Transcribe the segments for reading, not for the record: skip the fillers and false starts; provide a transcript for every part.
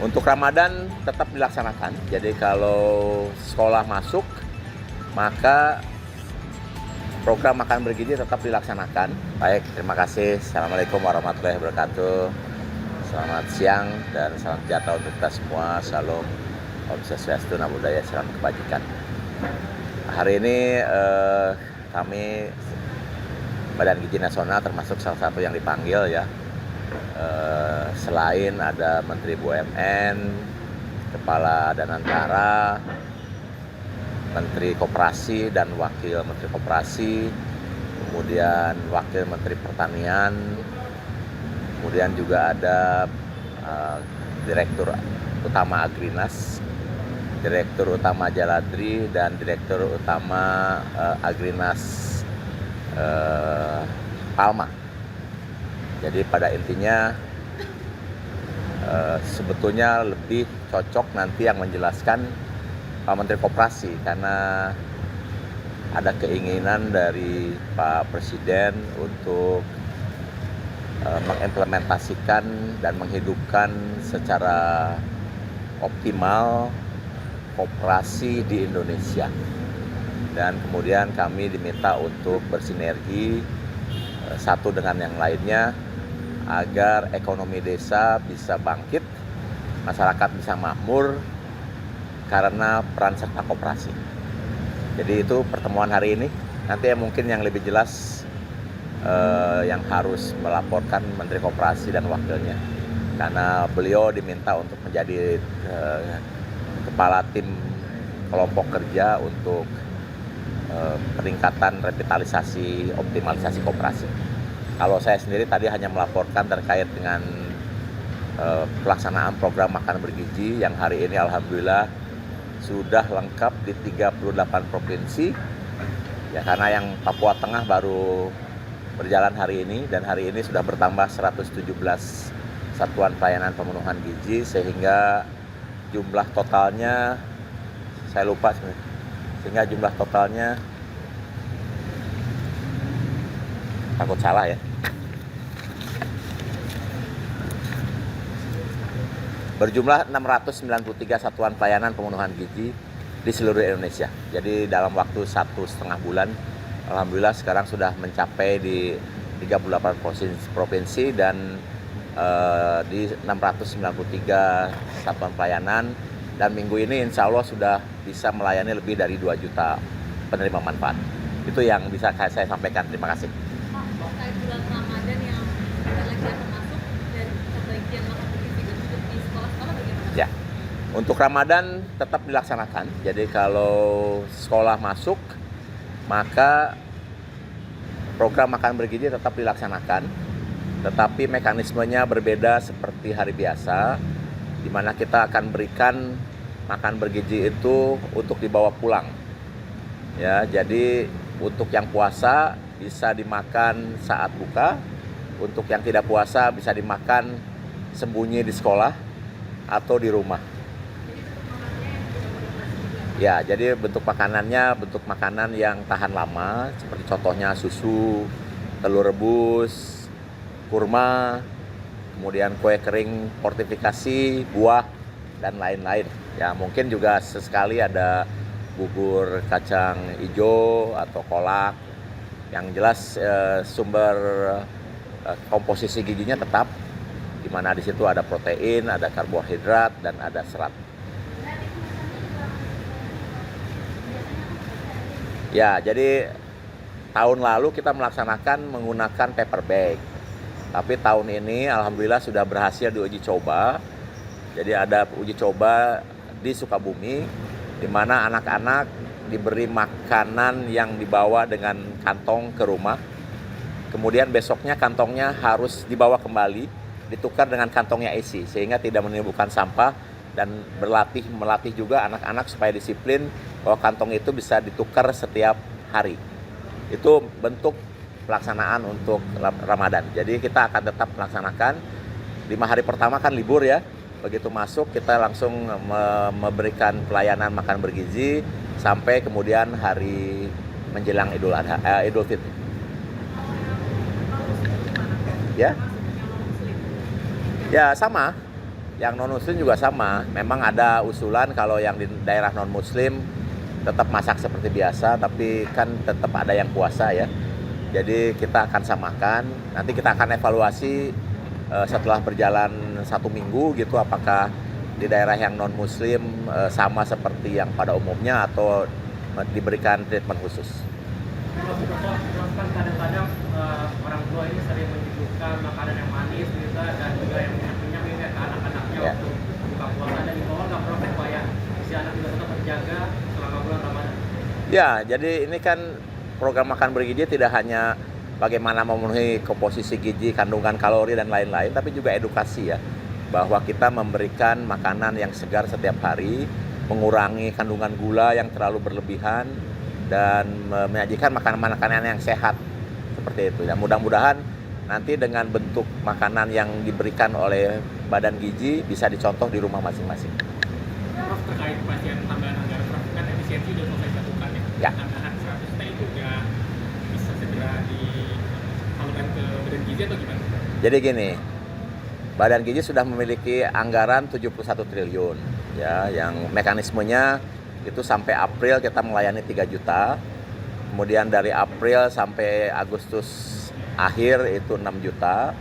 Untuk Ramadan tetap dilaksanakan. Jadi kalau sekolah masuk, maka program makan bergizi tetap dilaksanakan. Baik, terima kasih. Assalamualaikum warahmatullahi wabarakatuh. Selamat siang dan salam sejahtera untuk kita semua. Salam Om Swastiastu, Namo Buddhaya, salam kebajikan. Hari ini kami Badan Gizi Nasional termasuk salah satu yang dipanggil ya. Selain ada Menteri BUMN, Kepala Danantara, Menteri Koperasi dan Wakil Menteri Koperasi, kemudian Wakil Menteri Pertanian, kemudian juga ada Direktur Utama Agrinas, Direktur Utama Jaladri, dan Direktur Utama Agrinas Palma. Jadi pada intinya sebetulnya lebih cocok nanti yang menjelaskan Pak Menteri Koperasi, karena ada keinginan dari Pak Presiden untuk mengimplementasikan dan menghidupkan secara optimal koperasi di Indonesia. Dan kemudian kami diminta untuk bersinergi satu dengan yang lainnya agar ekonomi desa bisa bangkit, masyarakat bisa makmur karena peran serta koperasi. Jadi itu pertemuan hari ini. Nanti mungkin yang lebih jelas yang harus melaporkan Menteri Koperasi dan wakilnya, karena beliau diminta untuk menjadi kepala tim kelompok kerja untuk peningkatan revitalisasi, optimalisasi koperasi. Kalau saya sendiri tadi hanya melaporkan terkait dengan pelaksanaan program makan bergizi yang hari ini alhamdulillah sudah lengkap di 38 provinsi. Ya, karena yang Papua Tengah baru berjalan hari ini, dan hari ini sudah bertambah 117 satuan pelayanan pemenuhan gizi, sehingga jumlah totalnya saya lupa sebenarnya. Sehingga jumlah totalnya takut salah ya. Berjumlah 693 satuan pelayanan pemenuhan gizi di seluruh Indonesia. Jadi dalam waktu 1,5 bulan, alhamdulillah sekarang sudah mencapai di 38 provinsi dan di 693 satuan pelayanan. Dan minggu ini insya Allah sudah bisa melayani lebih dari 2 juta penerima manfaat. Itu yang bisa saya sampaikan. Terima kasih. Pak, terkait bulan Ramadan yang lagi akan masuk dan kebagian makan bergizi untuk di sekolah-sekolah bagaimana? Ya, untuk Ramadan tetap dilaksanakan. Jadi kalau sekolah masuk, maka program makan bergizi tetap dilaksanakan. Tetapi mekanismenya berbeda seperti hari biasa, di mana kita akan berikan makan bergizi itu untuk dibawa pulang. Ya, jadi untuk yang puasa bisa dimakan saat buka, untuk yang tidak puasa bisa dimakan sembunyi di sekolah atau di rumah. Ya, jadi bentuk makanannya bentuk makanan yang tahan lama, seperti contohnya susu, telur rebus, kurma, kemudian kue kering fortifikasi, buah, dan lain-lain. Ya, mungkin juga sesekali ada bubur kacang hijau atau kolak. Yang jelas sumber komposisi gizinya tetap, di mana di situ ada protein, ada karbohidrat, dan ada serat. Ya, jadi tahun lalu kita melaksanakan menggunakan paper bag. Tapi tahun ini alhamdulillah sudah berhasil diuji coba. Jadi ada uji coba di Sukabumi, di mana anak-anak diberi makanan yang dibawa dengan kantong ke rumah. Kemudian besoknya kantongnya harus dibawa kembali, ditukar dengan kantongnya isi, sehingga tidak menimbulkan sampah, dan melatih juga anak-anak supaya disiplin bahwa kantong itu bisa ditukar setiap hari. Itu bentuk pelaksanaan untuk Ramadan. Jadi kita akan tetap melaksanakan 5 hari pertama kan libur ya. Begitu masuk kita langsung memberikan pelayanan makan bergizi sampai kemudian hari menjelang Idul Fitri. Ya, ya sama. yang non-muslim juga sama. Memang ada usulan kalau yang di daerah non-muslim tetap masak seperti biasa, tapi kan tetap ada yang puasa ya. Jadi kita akan samakan. Nanti kita akan evaluasi setelah berjalan 1 minggu gitu, apakah di daerah yang non-muslim sama seperti yang pada umumnya atau diberikan treatment khusus. Prof, kan kadang-kadang orang tua ini sering menyuguhkan makanan yang manis gitu dan juga yang minyak-minyak ini ke anak-anaknya waktu buka puasa, dan di bawah nggak Prof supaya si anak juga tetap terjaga selama bulan Ramadan. Ya, jadi ini kan program makan bergizi tidak hanya bagaimana memenuhi komposisi gizi, kandungan kalori dan lain-lain, tapi juga edukasi ya, bahwa kita memberikan makanan yang segar setiap hari, mengurangi kandungan gula yang terlalu berlebihan, dan menyajikan makanan-makanan yang sehat seperti itu. Dan mudah-mudahan nanti dengan bentuk makanan yang diberikan oleh Badan Gizi bisa dicontoh di rumah masing-masing. Prof, terkait pasien tambahan anggaran, Prof, kan efisiensi sudah selesai dilakukan ya. Ya. Tambahan 100 T juga bisa segera disalurkan ke Badan Gizi atau gimana? Jadi gini, Badan Gizi sudah memiliki anggaran 71 triliun ya, yang mekanismenya itu sampai April kita melayani 3 juta. Kemudian dari April sampai Agustus akhir itu 6 juta.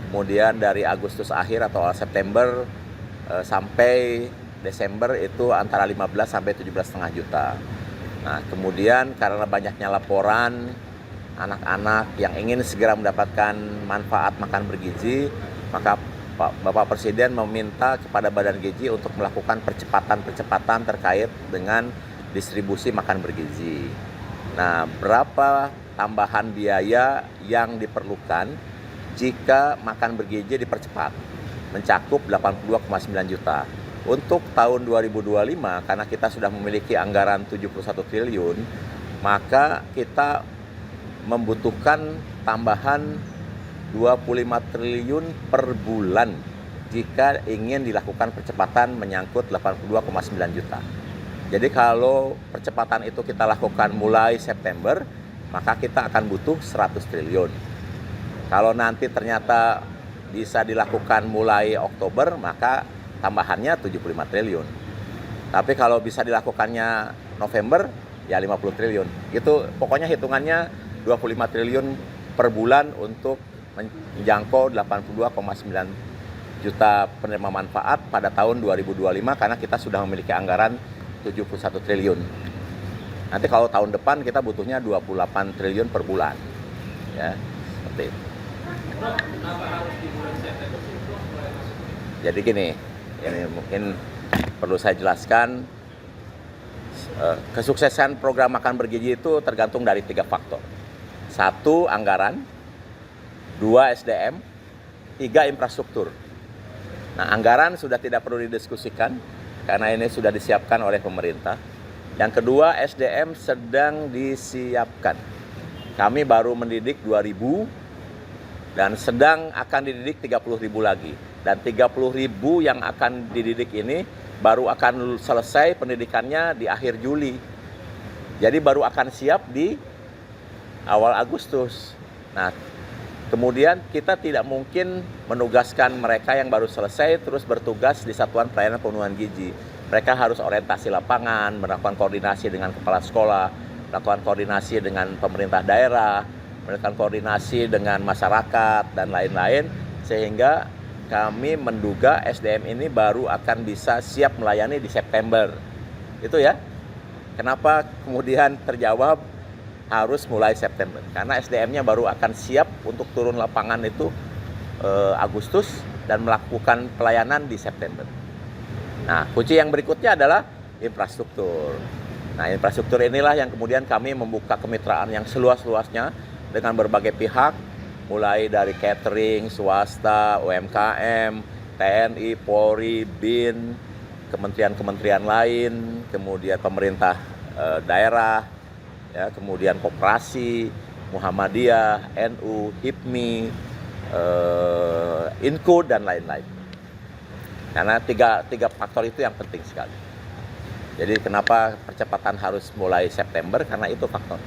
Kemudian dari Agustus akhir atau September sampai Desember itu antara 15 sampai 17,5 juta. Nah, kemudian karena banyaknya laporan anak-anak yang ingin segera mendapatkan manfaat makan bergizi, maka Bapak Presiden meminta kepada Badan Gizi untuk melakukan percepatan terkait dengan distribusi makan bergizi. Nah, berapa tambahan biaya yang diperlukan jika makan bergizi dipercepat? Mencakup 82,9 juta. Untuk tahun 2025, karena kita sudah memiliki anggaran 71 triliun, maka kita membutuhkan tambahan 25 triliun per bulan jika ingin dilakukan percepatan menyangkut 82,9 juta. Jadi kalau percepatan itu kita lakukan mulai September, maka kita akan butuh 100 triliun. Kalau nanti ternyata bisa dilakukan mulai Oktober, maka tambahannya 75 triliun. Tapi kalau bisa dilakukannya November, ya 50 triliun. Itu pokoknya hitungannya 25 triliun per bulan untuk menjangkau 82,9 juta penerima manfaat pada tahun 2025, karena kita sudah memiliki anggaran 71 triliun. Nanti kalau tahun depan kita butuhnya 28 triliun per bulan. Ya, seperti itu. Jadi gini, ini mungkin perlu saya jelaskan, kesuksesan program makan bergizi itu tergantung dari 3 faktor. 1, anggaran. 2, SDM, 3, infrastruktur. Nah, anggaran sudah tidak perlu didiskusikan karena ini sudah disiapkan oleh pemerintah. Yang kedua, SDM sedang disiapkan. Kami baru mendidik 2.000 dan sedang akan dididik 30.000 lagi. Dan 30.000 yang akan dididik ini baru akan selesai pendidikannya di akhir Juli. Jadi baru akan siap di awal Agustus. Nah, kemudian kita tidak mungkin menugaskan mereka yang baru selesai terus bertugas di Satuan Pelayanan Pemenuhan Gizi. Mereka harus orientasi lapangan, melakukan koordinasi dengan kepala sekolah, melakukan koordinasi dengan pemerintah daerah, melakukan koordinasi dengan masyarakat, dan lain-lain. Sehingga kami menduga SDM ini baru akan bisa siap melayani di September. Itu ya. Kenapa kemudian terjawab harus mulai September, karena SDM-nya baru akan siap untuk turun lapangan itu Agustus dan melakukan pelayanan di September. Nah, kunci yang berikutnya adalah infrastruktur. Nah, infrastruktur inilah yang kemudian kami membuka kemitraan yang seluas-luasnya dengan berbagai pihak, mulai dari catering, swasta, UMKM, TNI, Polri, BIN, kementerian-kementerian lain, kemudian pemerintah daerah, ya, kemudian koperasi, Muhammadiyah, NU, HIPMI, INCO, dan lain-lain. Karena tiga faktor itu yang penting sekali. Jadi kenapa percepatan harus mulai September, karena itu faktor.